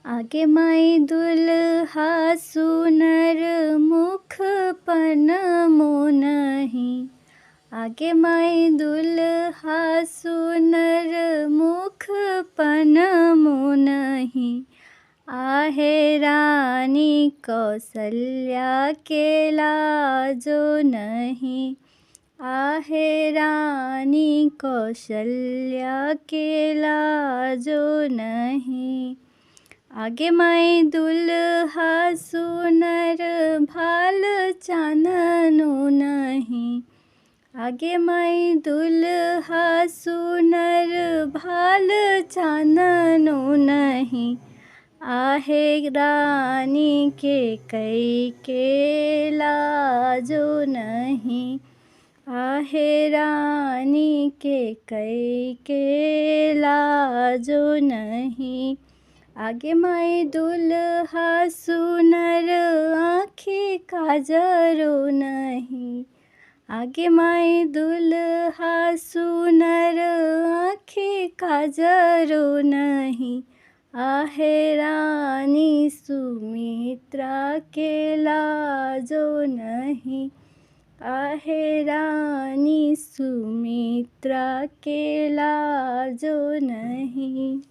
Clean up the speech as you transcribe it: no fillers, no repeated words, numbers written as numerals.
आगे माई दुल्हा सुनर मुख पन मोनहि। आगे माई दुल्हा सुनर मुख पन मोनहि। आहे रानी कौसल्या के लाजो नहीं। आहे रानी कौशल्या के लाजो नहीं। आगे माई दुल्हा सुनर भाल चाननो नहीं। आगे माई दुल्हा सुनर भाल चाननो नहीं। आहे रानी के कई के लाजो नहीं। आहे रानी के कई के लाजो नहीं। आगे माई दुल्हा सुनर आँखें काजरो नहीं। आगे माई दुल्हा सुनर आँखें काजरो नहीं। आहे रानी सुमित्रा के लाजो नहीं। आहे रानी सुमित्रा के लाजो नहीं।